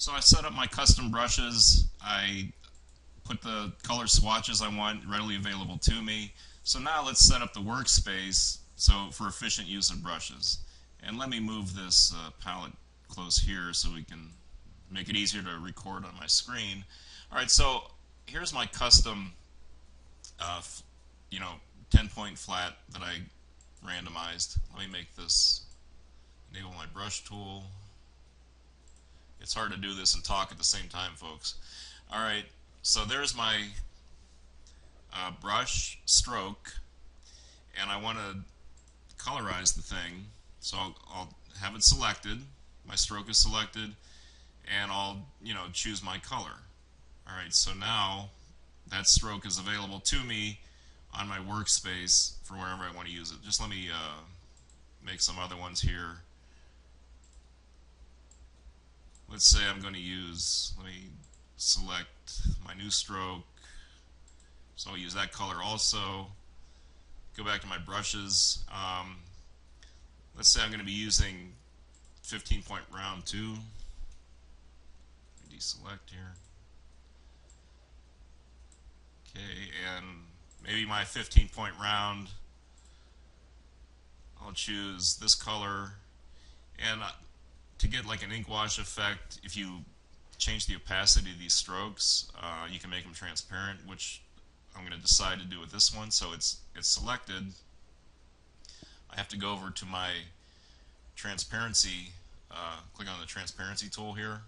So I set up my custom brushes. I put the color swatches I want readily available to me. So now let's set up the workspace for efficient use of brushes. And let me move this palette close here so we can make it easier to record on my screen. Alright, so here's my custom uh, you know 10-point flat that I randomized. Let me make this, enable my brush tool. It's hard to do this and talk at the same time, folks. Alright, so there's my brush stroke, and I want to colorize the thing. So I'll have it selected. My stroke is selected, and I'll choose my color. Alright, so now that stroke is available to me on my workspace for wherever I want to use it. Just let me make some other ones here. Let's say I'm going to use, let me select my new stroke. So I'll use that color also. Go back to my brushes. Let's say I'm going to be using 15-point round 2. Deselect here. Okay, and maybe my 15-point round, I'll choose this color. And to get like an ink wash effect, if you change the opacity of these strokes, you can make them transparent, which I'm going to decide to do with this one. So it's selected. I have to go over to my transparency, click on the transparency tool here,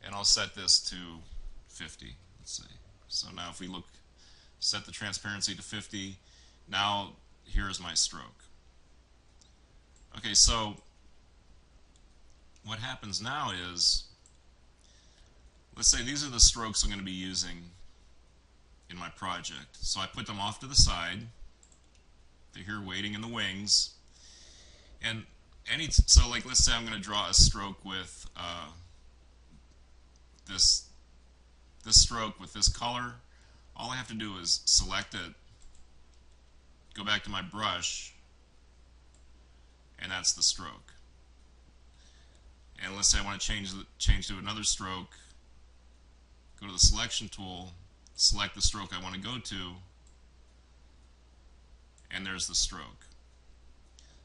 and I'll set this to 50, let's say. So now if we look, set the transparency to 50, now here is my stroke. Okay, so what happens now is, let's say these are the strokes I'm going to be using in my project. So I put them off to the side. They're here waiting in the wings. And so like let's say I'm going to draw a stroke with this stroke with this color. All I have to do is select it, go back to my brush, and that's the stroke. And let's say I want to change to another stroke, go to the selection tool, select the stroke I want to go to, and there's the stroke.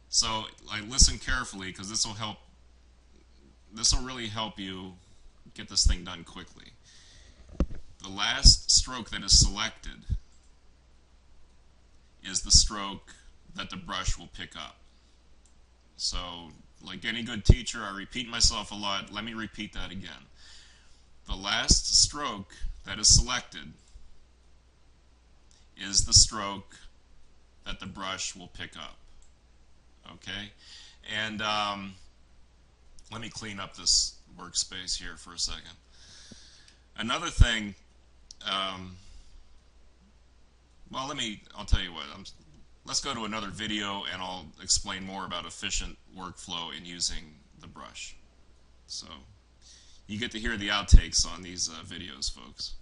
So listen carefully, because this will really help you get this thing done quickly. The last stroke that is selected is the stroke that the brush will pick up. So, like any good teacher, I repeat myself a lot. Let me repeat that again. The last stroke that is selected is the stroke that the brush will pick up. Okay? And let me clean up this workspace here for a second. Another thing, well, I'll tell you what, let's go to another video and I'll explain more about efficient workflow in using the brush. So you get to hear the outtakes on these videos, folks.